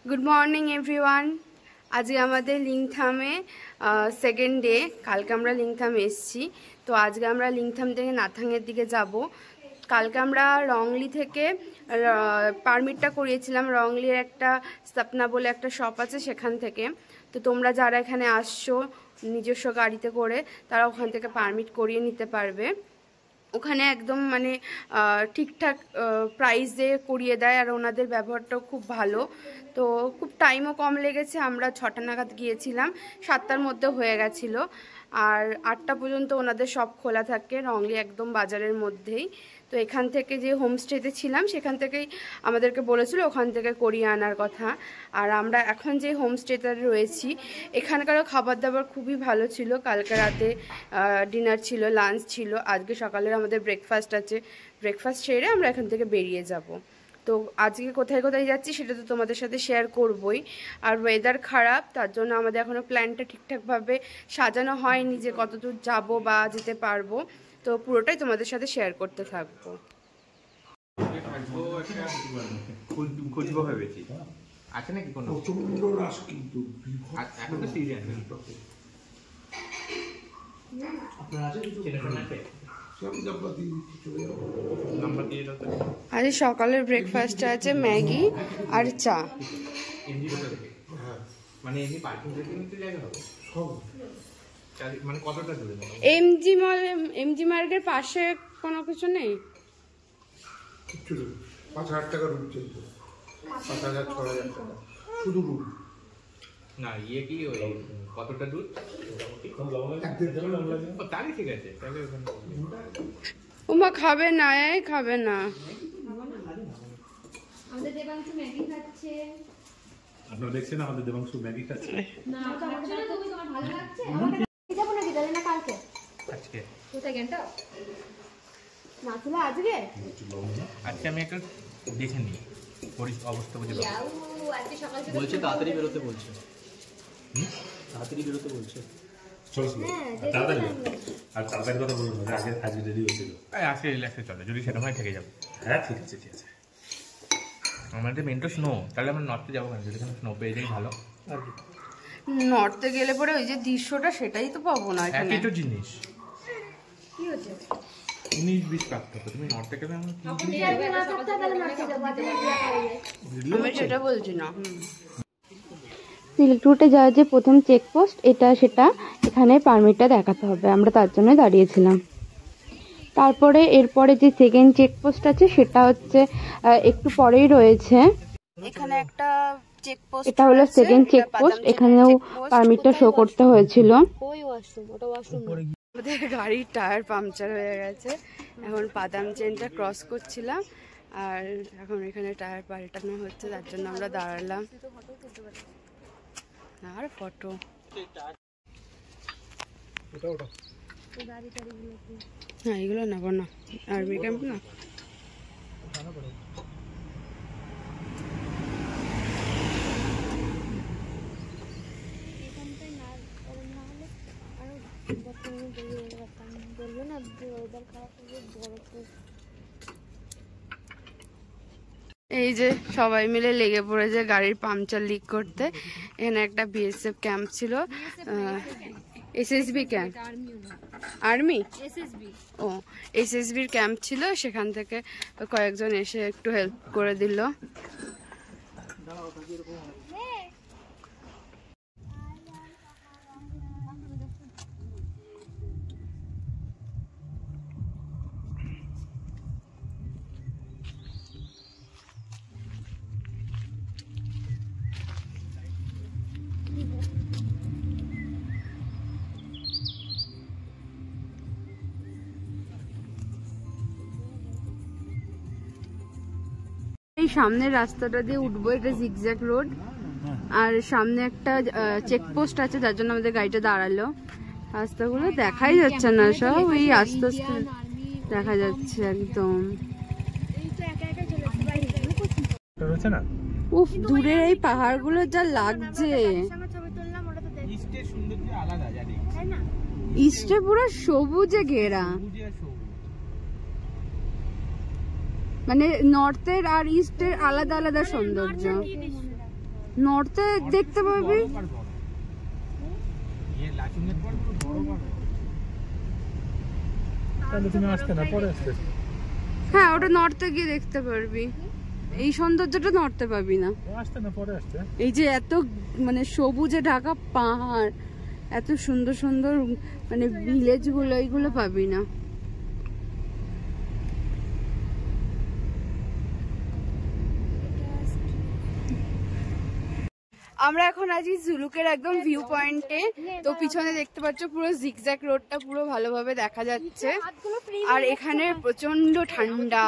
Good morning everyone. आज हमारे लिंगथामे second day. कल के आमरा लिंगथाम एसेছি। तो आज के आमरा लिंगथाम থেকে নাথাংয়ের দিকে যাব। কালকে আমরা রংলি থেকে পারমিটটা করিয়েছিলাম। রংলির একটা সপনা বলে একটা শপ আছে সেখান থেকে। তো তোমরা যারা এখানে আসছো নিজস্ব গাড়িতে করে তারা ওখান থেকে পারমিট করিয়ে নিতে পারবে। ওখানে একদম মানে ঠিকঠাক প্রাইসে করিয়ে দেয় আর ওনাদের ব্যবহারটাও খুব ভালো। তো খুব টাইমও কম লেগেছে। আমরা 6টা নাগাদ গিয়েছিলাম, 7টার মধ্যে হয়ে গেছিলো। আর 8টা পর্যন্ত ওনাদের সব খোলা থাকে, রংলি একদম বাজারের মধ্যেই। তো এখান থেকে যে হোমস্টেতে ছিলাম সেখান থেকেই আমাদেরকে বলেছিল ওখান থেকে করিয়ে আনার কথা। আর আমরা এখন যে হোমস্টেতে রয়েছি এখানকারও খাবার দাবার খুবই ভালো ছিল। কালকে রাতে ডিনার ছিল, লাঞ্চ ছিল, আজকে সকালের আমাদের ব্রেকফাস্ট আছে। ব্রেকফাস্ট সেরে আমরা এখান থেকে বেরিয়ে যাব। তো আজকে কোথায় কোথায় যাচ্ছি সেটা তো তোমাদের সাথে শেয়ার করবই। আর ওয়েদার খারাপ, তার জন্য আমাদের এখনও প্ল্যানটা ঠিকঠাকভাবে সাজানো হয়নি যে কতদূর যাব বা যেতে পারবো। তো পুরোটাই তোমাদের সাথে শেয়ার করতে থাকবো। আজ সকালের ব্রেকফাস্টে আছে ম্যাগি আর চা। এমজি মার্গের পাশে কোনো কিছু নেই? 5,000 টাকা রুট চলছে, 5,000 6,000 টাকা শুধু রুট না। ইয়ে কি ওই কতটা দূর? তাহলে ঠিক আছে, তাহলে ওমা খাবে না, খাবে না। আমাদের দেবাংশু ম্যাগি খাচ্ছে। আপনারা দেখছেন আমাদের দেবাংশু ম্যাগি খাচ্ছে। না খাচ্ছে না, তুমি তোমার ভালো লাগছে? আমাকে যাব নাকি তাহলে? না কালকে? আজকে কোথায় গেন্টা না ছিল আজকে? আজকে আমি একটা দেখে নিই অবস্থা বুঝে আজকে সকাল থেকে বলছে তাড়াতাড়ি বেরোতে বলছে। তাড়াতাড়ি বেরোতে বলছে। চলো তাড়াতাড়ি আর তাড়াতাড়ি কথা বলবো না, আগে আজকে রেডি হয়েছিল। আজকে রিল্যাক্সে চলে, যদি সেটা হয় থেকে যাবো। হ্যাঁ ঠিক আছে ঠিক আছে। আমাদের মেন তো স্নো, তাহলে আমরা নর্থে যাবো কেন? যদি স্নো পেয়ে যাই ভালো। আর নর্থে গেলে পরে ওই যে দৃশ্যটা সেটাই তো পাবো না। একই তো জিনিস। কি হচ্ছে? 19-20 পার্থক্য। তুমি নর্থে গেলে আমরা আমি সেটা বলছি না। সিল্ক রুটে যাওয়ার যে প্রথম চেকপোস্ট এটা, সেটা এখানে পারমিটটা দেখাতে হবে, আমরা তার জন্য দাঁড়িয়েছিলাম। তারপরে এরপরে যে সেকেন্ড চেকপোস্ট আছে সেটা হচ্ছে একটু পরেই রয়েছে। এখানে একটা চেকপোস্ট, এটা হলো সেকেন্ড চেকপোস্ট, এখানেও পারমিটটা শো করতে হয়েছিল। ওই ওয়াশরুম, ওটা ওয়াশরুম। আমাদের গাড়ির টায়ার পাংচার হয়ে গেছে, এখন বাদাম চেনটা ক্রস করছিলাম আর এখন এখানে টায়ার পাল্টানো হচ্ছে, তার জন্য আমরা দাঁড়ালাম। আর ফটো না, এগুলো নেবো না, আর্মি ক্যাম্প না। এই যে সবাই মিলে লেগে পড়েছে গাড়ির পাংচার লিক করতে। এখানে একটা বিএসএফ ক্যাম্প ছিল, এসএসবি ক্যাম্প, আর্মি ও এসএসবির ক্যাম্প ছিল, সেখান থেকে কয়েকজন এসে একটু হেল্প করে দিল। এই সামনের রাস্তাটা দিয়ে উঠবো, এটা জিগজ্যাগ রোড। আর সামনে একটা চেকপোস্ট আছে, যার জন্য আমাদের গাড়িটা দাঁড়ালো। রাস্তাগুলো দেখাই যাচ্ছে না, সব ওই আস্তে আস্তে দেখা যাচ্ছে একদম। উফ, দূরের এই পাহাড়গুলো যা লাগছে। ইস্টে পুরো সবুজে ঘেরা, মানে নর্থের আর ইস্টের আলাদা আলাদা সৌন্দর্য। নর্থে দেখতে পাবি। হ্যাঁ, ওটা নর্থে গিয়ে দেখতে পারবি। এই সৌন্দর্যটা নর্থে পাবি না। এই যে এত মানে সবুজে ঢাকা পাহাড়, এত সুন্দর সুন্দর মানে ভিলেজ গুলো, এইগুলো পাবি না। আমরা এখন আছি জুলুকের একদম ভিউ পয়েন্টে। তো পিছনে দেখতে পাচ্ছ পুরো জিগজ্যাগ রোডটা পুরো ভালোভাবে দেখা যাচ্ছে। আর এখানে প্রচন্ড ঠান্ডা,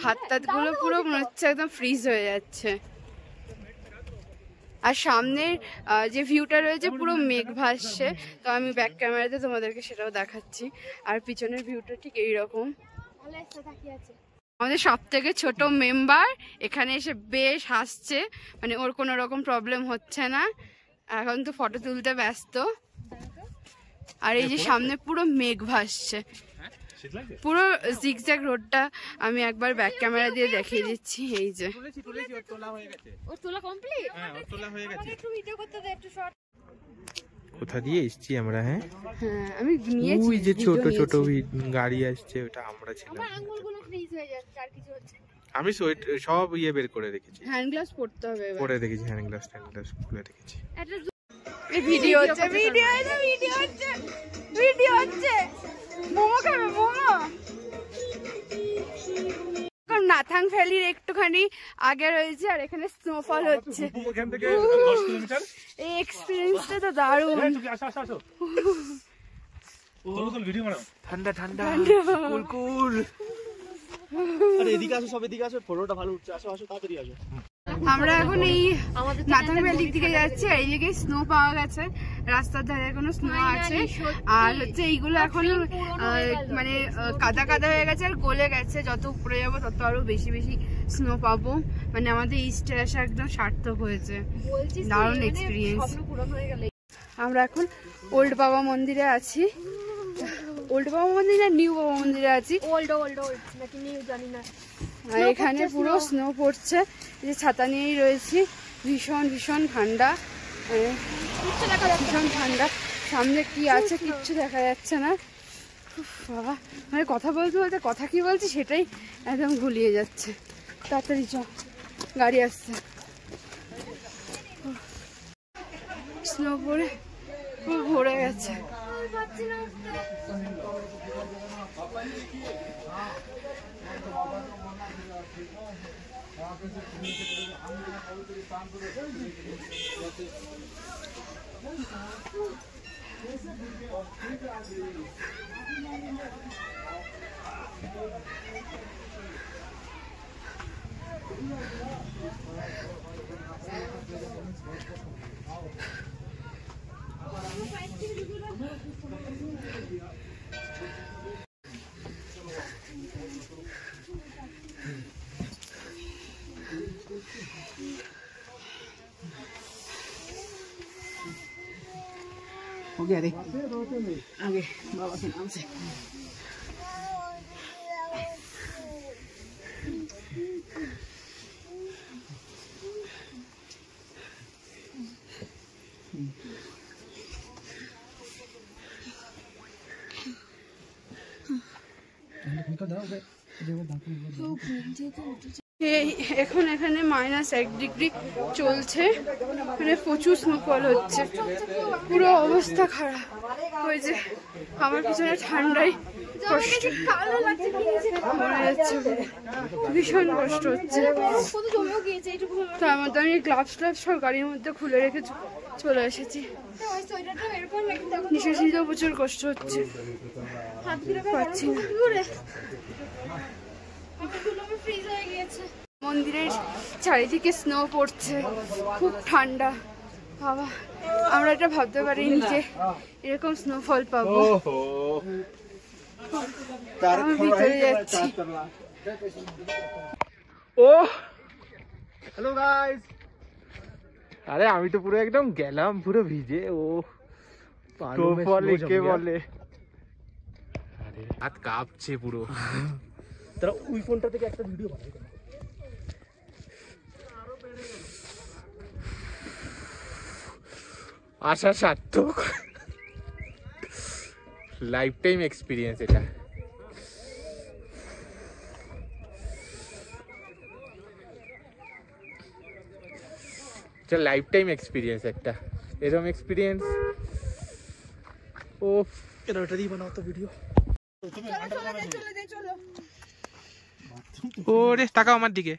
হাত টাতগুলো পুরো মনে হচ্ছে একদম ফ্রিজ হয়ে যাচ্ছে। আর সামনের যে ভিউটা রয়েছে পুরো মেঘ ভাসছে। তো আমি ব্যাক ক্যামেরাতে তোমাদেরকে সেটাও দেখাচ্ছি। আর পিছনের ভিউটা ঠিক এইরকম। আমাদের সব থেকে ছোট মেম্বার এখানে এসে বেশ হাসছে, মানে ওর কোনো রকম প্রবলেম হচ্ছে না। এখন তো ফটো তুলতে ব্যস্ত। আর এই যে সামনে পুরো মেঘ ভাসছে, পুরো জিগজ্যাগ রোডটা আমি একবার ব্যাক ক্যামেরা দিয়ে দেখিয়ে দিচ্ছি। এই যে কোথা দিয়ে এসেছি আমরা? হ্যাঁ, আমি নিয়েছি। ওই যে ছোট ছোট গাড়ি আসছে, ওটা আমরা ছিলাম। আমি সব বের করে রেখেছি। হ্যান্ড গ্লাভস পরতে হবে, পরে দেখেছি হ্যান্ড গ্লাভস খুলে রেখেছি। ভিডিও হচ্ছে, ভিডিও হচ্ছে, ভিডিও হচ্ছে, ভিডিও হচ্ছে। মোমো খাবে, মোমো। নাথাং ভ্যালির একটুখানি আগে রয়েছে, আর এখানে স্নোফল হচ্ছে। এই এক্সপিরিয়েন্সটা তো দারুণ। ঠান্ডা ঠান্ডা, কুল কুল। এদিকে আসো, সব এদিকে আসো, ফটোটা ভালো উঠছে। আসো আসো, তাড়াতাড়ি আসো। আমরা এখন এই নাথাং ভ্যালির দিকে যাচ্ছি। এই দিকে স্নো পাওয়া গেছে, রাস্তার ধারে এখনো স্নো আছে। আর হচ্ছে এইগুলো এখন মানে কাদা কাদা হয়ে গেছে আর গলে গেছে। যত উপরে যাবো তত আরো বেশি বেশি স্নো পাবো। মানে আমাদের ইস্টে আসা একদম সার্থক হয়েছে, দারুণ এক্সপিরিয়েন্স। আমরা এখন ওল্ড বাবা মন্দিরে আছি। ওল্ড বাবা মন্দির না নিউ বাবা মন্দিরে আছি? ওল্ড নাকি নিউ জানি না। আর এখানে পুরো স্নো পড়ছে। এই যে ছাতা নিয়েই রয়েছি। ভীষণ ভীষণ ঠান্ডা, ভীষণ ঠান্ডা। সামনে কি আছে কিচ্ছু দেখা যাচ্ছে না। বাবা, মানে কথা বলতে বলতে কথা কি বলছি সেটাই একদম গুলিয়ে যাচ্ছে। তাড়াতাড়ি চ, গাড়ি আসছে। স্নো পড়ে পুরো ভরে গেছে। हो गया रे आगे बाबा के नाम से। এখন এখানে -1 ডিগ্রি চলছে, মানে প্রচুর স্নোফল হচ্ছে। পুরো অবস্থা খারাপ হয়েছে। আমার পিছনে ঠান্ডায় কষ্ট মরে যাচ্ছে, ভীষণ কষ্ট হচ্ছে। তার মধ্যে আমি গ্লাভস সব গাড়ির মধ্যে খুলে রেখে চলে এসেছি। নিঃশ্বাস নিতেও প্রচুর কষ্ট হচ্ছে, পাচ্ছি না। মন্দিরের চারিদিকে স্নো পড়ছে, খুব ঠান্ডা। বাবা, আমরা এটা ভাবতে পারিনি যে এরকম স্নোফল পাবো। আমি ভিতরে যাচ্ছি। ও হ্যালো গাইস, আরে আমি তো পুরো একদম গেলাম পুরো ভিজে। ও স্নোফল কে বলে? আরে হাত কাঁপছে পুরো। তারা ওই ফোনটা থেকে একটা ভিডিও বানাই। আশা সার্থক, লাইফ টাইম এক্সপিরিয়েন্স এটা। লাইফ টাইম এক্সপিরিয়েন্স একটা, এরকম এক্সপিরিয়েন্স। ও এটা দিয়ে বানাও তো ভিডিও। ওরে তাকাও আমার দিকে।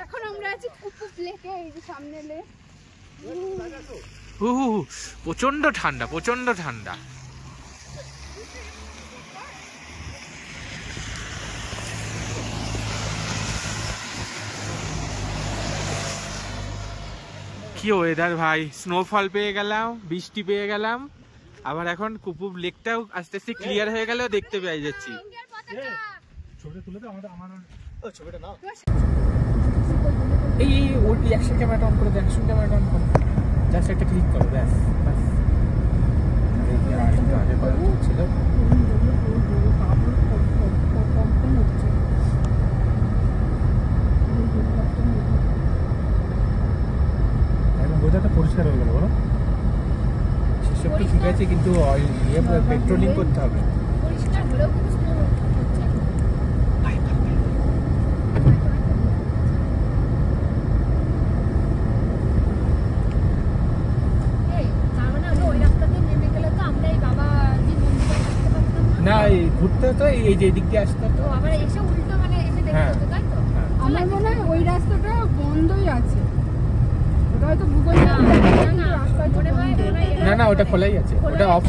এখন আমরা আছি কুপুপ লেকে, এই যে সামনে লেক। প্রচন্ড ঠান্ডা, প্রচন্ড ঠান্ডা। কি ওয়েদার ভাই, স্নোফল পেয়ে গেলাম, বৃষ্টি পেয়ে গেলাম, আবার এখন কুপুপ লেকটাও আস্তে আস্তে ক্লিয়ার হয়ে গেল, দেখতে পেয়ে যাচ্ছি। এই ওই অ্যাকশন ক্যামেরাটা অন করে দে, অ্যাকশন ক্যামেরাটা অন করো, জাস্ট একটা ক্লিক করো, ব্যাস ব্যাস। আর একটু আগে করা ছিল। ওয়েদারটা পরিষ্কার হয়ে গেল, বলো সেসব তো ঠিক আছে, কিন্তু পেট্রোলিং করতে হবে। পরিষ্কার হলেও কিন্তু স্নো হচ্ছে। না ঘুরতে তো এই যে দিক দিয়ে আসতে তো আবার এসে উল্টো মানে এসে দেখতে হতো, তাই তো? আমার মনে হয় ওই রাস্তাটা বন্ধই আছে, ওটা হয়তো গুগল না না ওটা খোলাই আছে, ওটা অফ।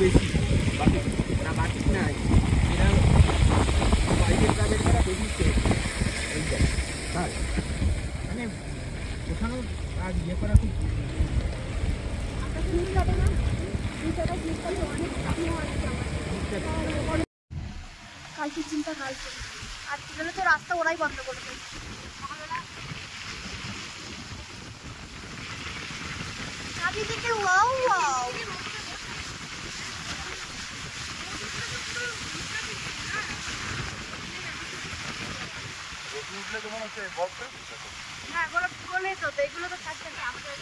বেশি না বাকি নাই, এরা বাইকের ট্রাভেল করা বেশি সেফ। হ্যাঁ মানে ওখানেও আর ইয়ে করা খুব কালকে চিন্তা, কালকে আর কি তো রাস্তা ওরাই বন্ধ করবে। চারিদিকে ওয়াও ওয়াও। হ্যাঁ বলে তো এগুলো তো থাকবে না, আমাদের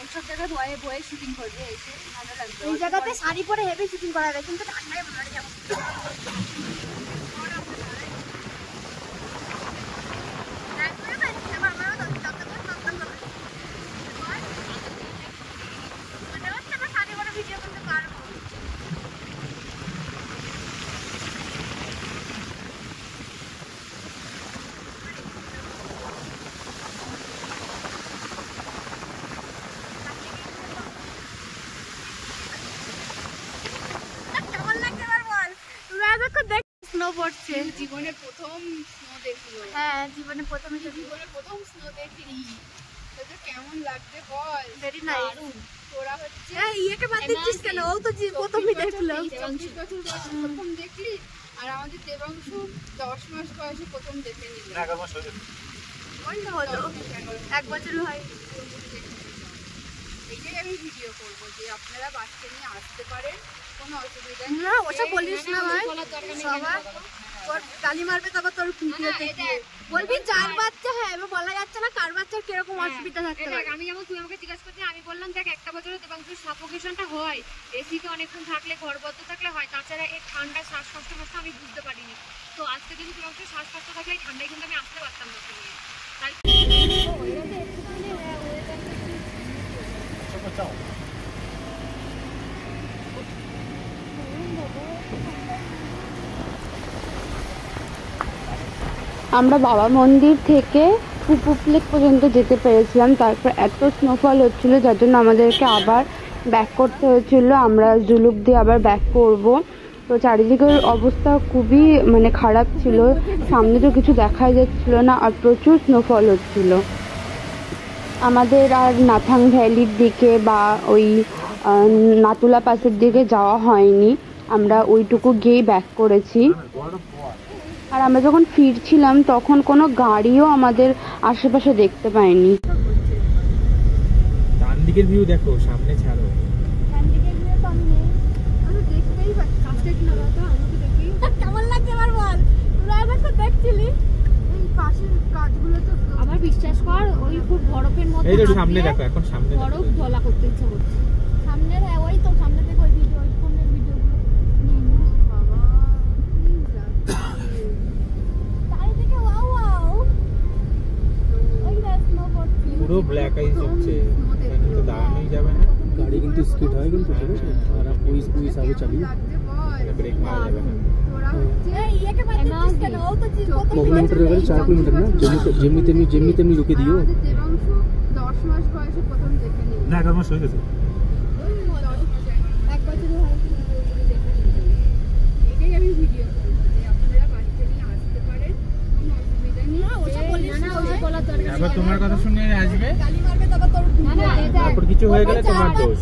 এইসব জায়গায় ভয়ে ভয়ে শুটিং করবে, এসে ভালো লাগবে। এই জায়গাতে শাড়ি পরে হেভি শুটিং করা যায়, কিন্তু ঠান্ডায় ভালো যাবে। জীবনে প্রথম স্নো দেখলো। হ্যাঁ জীবনে প্রথম স্নো দেখলি, কেমন লাগছে বল? Very nice. তোরা হচ্ছে ইয়েটা বাদ দিচ্ছিস কেন? ও তো প্রথমই দেখলো। 24 বছর বয়সে প্রথম দেখলি, আর আমাদের দেবাংশু 10 মাস বয়সে প্রথম দেখে নিল। 11 মাস হয়ে গেল। ওই তো হলো 1 বছর হয়। এইটাই আমি ভিডিও করবো যে আপনারা বাচ্চা নিয়ে আসতে পারেন, কোনো অসুবিধা নেই। না ওসব বলিস না ভাই, সবার তোর গালি মারবে, তবে তোর ভিডিওতে বলবি যার বাচ্চা। হ্যাঁ এবার বলা যাচ্ছে না কার বাচ্চার কিরকম অসুবিধা থাকতে পারে। আমি যেমন তুই আমাকে জিজ্ঞাসা করছিস, আমি বললাম দেখ একটা বছরে দেবাংশুর সাফোকেশনটা হয়, এসিতে অনেকক্ষণ থাকলে, ঘরবদ্ধ থাকলে হয়, তাছাড়া এই ঠান্ডা শ্বাসকষ্ট আমি বুঝতে পারিনি। তো আজকে যদি দেবাংশুর শ্বাসকষ্ট থাকলে এই ঠান্ডায় কিন্তু আমি আসতে পারতাম না। তাই আমরা বাবা মন্দির থেকে কুপুপ লেক পর্যন্ত যেতে পেরেছিলাম, তারপর এত স্নোফল হচ্ছিল যার জন্য আমাদেরকে আবার ব্যাক করতে হয়েছিল। আমরা জুলুক দিয়ে আবার ব্যাক করব, তো চারিদিকের অবস্থা খুবই মানে খারাপ ছিল, সামনে তো কিছু দেখাই যাচ্ছিল না, আর প্রচুর স্নোফল হচ্ছিল। আমাদের আর নাথাং ভ্যালির দিকে বা ওই নাতুলা পাসের দিকে যাওয়া হয়নি, আমরা ওইটুকু গিয়েই ব্যাক করেছি। আর আমরা যখন ফিরছিলাম তখন কোনো গাড়িও আমাদের আশেপাশে দেখতে পাইনি। ডান দিকের ভিউ দেখো, সামনে ছাড়ো। কেমন লাগছে এবার বল, তোরা এবার তো দেখছিলি এই পাশের কাজগুলো তো আমার বিশ্বাস কর ওই খুব বরফের মধ্যে এই যে সামনে দেখো, এখন সামনে বরফ ধলা করতে ইচ্ছা করছে। সামনের ওই তো সামনে থেকে ওই ভিডিও, ওই ফোনের ভিডিওগুলো বাবা চারিদিকে ওয়াও ওয়াও ওই স্নো বোর্ড পুরো ব্ল্যাক আইস হচ্ছে, এখানে তো দাঁড়ানোই যাবে না। गाड़ी কিন্তু স্কিড হয় কিন্তু ঠিক আছে, আর ওই হিসাবে চালিয়ে ব্রেক মারা যাবে না। ये के बाद इसका नाम तो चीज को কিলোমিটার এবারে 4 কিলোমিটার না, যেমনি তেমনি রুকে দিও। দেবাংশু 10 মাস বয়সে প্রথম দেখে নিই। না 11 মাস হয়ে গেছে। এক বছর হয় এটাই আমি ভিডিও করব যে আপনারা বাড়িতে নিয়ে আসতে পারেন, কোনো অসুবিধা নেই। না ওটা বলিস না, ওটা বলার দরকার এবার তোমার কথা শুনে আসবে, গালি মারবে তবে তোর না না এটা তারপর কিছু হয়ে গেলে তোমার দোষ।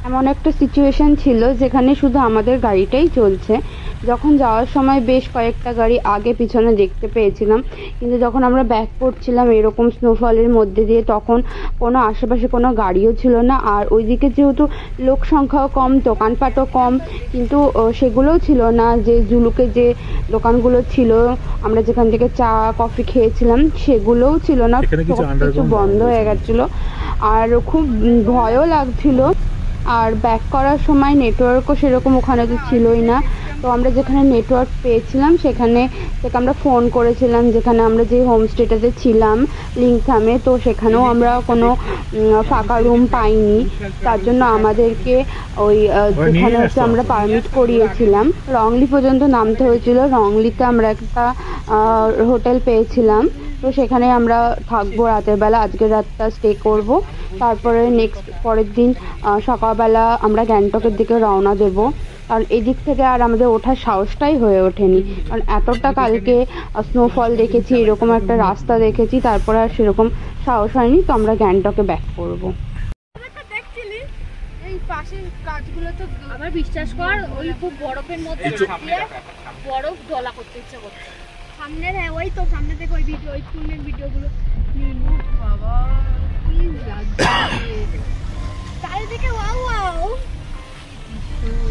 এমন একটা সিচুয়েশন ছিল যেখানে শুধু আমাদের গাড়িটাই চলছে। যখন যাওয়ার সময় বেশ কয়েকটা গাড়ি আগে পিছনে দেখতে পেয়েছিলাম, কিন্তু যখন আমরা ব্যাক করছিলাম এরকম স্নোফলের মধ্যে দিয়ে, তখন কোনো আশেপাশে কোনো গাড়িও ছিল না। আর ওইদিকে যেহেতু লোক সংখ্যাও কম, দোকানপাটও কম, কিন্তু সেগুলোও ছিল না। যে জুলুকে যে দোকানগুলো ছিল, আমরা যেখান থেকে চা কফি খেয়েছিলাম, সেগুলোও ছিল না, কিছু বন্ধ হয়ে গেছিলো। আর খুব ভয়ও লাগছিল। আর ব্যাক করার সময় নেটওয়ার্কও সেরকম ওখানে তো ছিলই না। তো আমরা যেখানে নেটওয়ার্ক পেয়েছিলাম সেখানে থেকে আমরা ফোন করেছিলাম, যেখানে আমরা যে হোমস্টেটাতে ছিলাম লিংথামে, তো সেখানেও আমরা কোনো ফাঁকা রুম পাইনি। তার জন্য আমাদেরকে ওই যেখানে হচ্ছে আমরা পারমিট করিয়েছিলাম, রংলি পর্যন্ত নামতে হয়েছিল। রংলিতে আমরা একটা হোটেল পেয়েছিলাম, তো সেখানে আমরা থাকবো রাতের বেলা, আজকের রাতটা স্টে করব। তারপরে পরের দিন সকালবেলা আমরা গ্যাংটকের দিকে রওনা দেব। কারণ এদিক থেকে আর আমাদের ওঠার সাহসটাই হয়ে ওঠেনি, কারণ এতটা কালকে স্নোফল দেখেছি, এরকম একটা রাস্তা দেখেছি, তারপরে আর সেরকম সাহস হয়নি। তো আমরা গ্যাংটকে ব্যাক করব। দেখছিলি এই পাশের কাজগুলো তো আমার বিশ্বাস কর ওই খুব বরফের মধ্যে হাঁটিয়ে বরফ ধলা করতে ইচ্ছা করছে। সামনের ওই তো সামনে থেকে ওই ভিডিও, ওই ফোনের ভিডিওগুলো বাবা কি লাগছে, চারিদিকে ওয়াও ওয়াও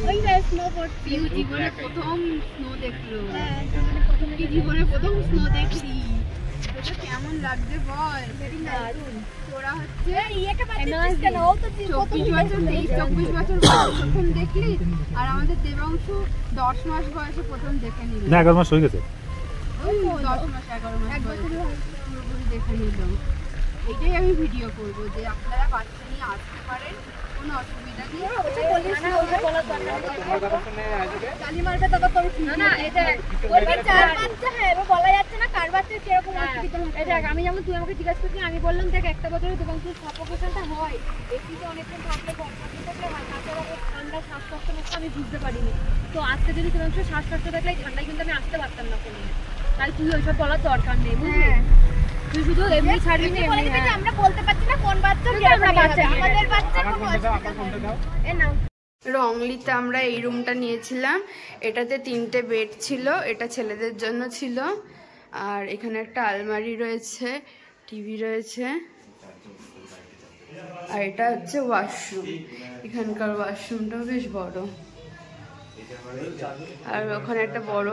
ওই স্নো বোর্ড পিউ জীবনে প্রথম স্নো দেখলো। কি জীবনে প্রথম স্নো দেখলি, তোকে কেমন লাগছে বল? তোরা হচ্ছে ইয়েকে পাচ্ছিস কেন, ও তো 24 বছর 24 বছর বয়সে প্রথম দেখলি, আর আমাদের দেবাংশু 10 মাস বয়সে প্রথম দেখে নিল। না 11 মাস হয়ে গেছে। ওই 10 মাস 11 মাস বয়সে পুরোপুরি দেখে নিল। এটাই আমি ভিডিও করব যে আপনারা বাচ্চা নিয়ে আসতে পারেন, কোনো অসুবিধা নেই। ওটা বলিস না, ওটা বলার দরকার নেই। তোমার কথা শুনে আসবে, গালি মারবে তবে তোর না না এটা বলবে চার বাচ্চা, হ্যাঁ এবার বলা যাচ্ছে না কার বাচ্চা কিরকম অসুবিধা হচ্ছে। এটা আমি যেমন তুই আমাকে জিজ্ঞাসা করছিস, আমি বললাম দেখ একটা বছরে তোমার কি সাফোকেশনটা হয়, এসিতে অনেকক্ষণ থাকলে গরম থাকলে হয়, তাছাড়া ঠান্ডা শ্বাসকষ্ট মতো আমি বুঝতে পারিনি। তো আজকে যদি তোমার শ্বাসকষ্ট থাকলে এই ঠান্ডায় কিন্তু আমি আসতে পারতাম না কোনো, তাই তুই ওইসব বলার দরকার নেই, বুঝলি? তুই শুধু এমনি ছাড়বি না, বলে দিবি যে আমরা বলতে পারছি না কোন বাচ্চা আমরা বাচ্চা আমাদের বাচ্চা আমার কোনো ফোনটা দাও, অসুবিধা আমার ফোনটা দাও। এ নাও। রংলিতে আমরা এই রুমটা নিয়েছিলাম, এটাতে 3টে বেড ছিল, এটা ছেলেদের জন্য ছিল। আর এখানে একটা আলমারি রয়েছে, টিভি রয়েছে, আর এটা হচ্ছে ওয়াশরুম। এখানকার ওয়াশরুমটাও বেশ বড়, আর ওখানে একটা বড়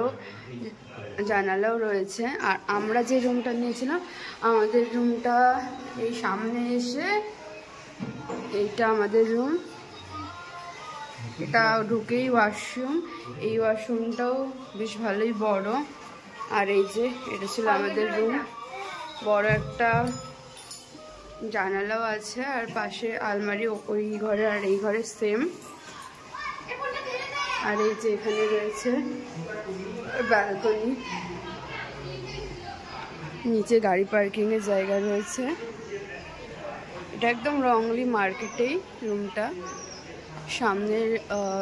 জানালাও রয়েছে। আর আমরা যে রুমটা নিয়েছিলাম, আমাদের রুমটা এই সামনে এসে, এইটা আমাদের রুম, এটা ঢুকেই ওয়াশরুম। এই ওয়াশরুমটাও বেশ ভালোই বড়। আর এই যে এটা ছিল আমাদের রুম, বড় একটা জানালাও আছে, আর পাশে আলমারি ওই ঘরে আর এই ঘরে সেম। আর এই যে এখানে রয়েছে ব্যালকনি, নিচে গাড়ি পার্কিংয়ের জায়গা রয়েছে। এটা একদম রংলি মার্কেটেই রুমটা, সামনের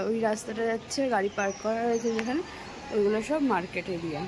ওই রাস্তাটা যাচ্ছে, গাড়ি পার্ক করা রয়েছে যেখানে, ওইগুলো সব মার্কেট এরিয়া।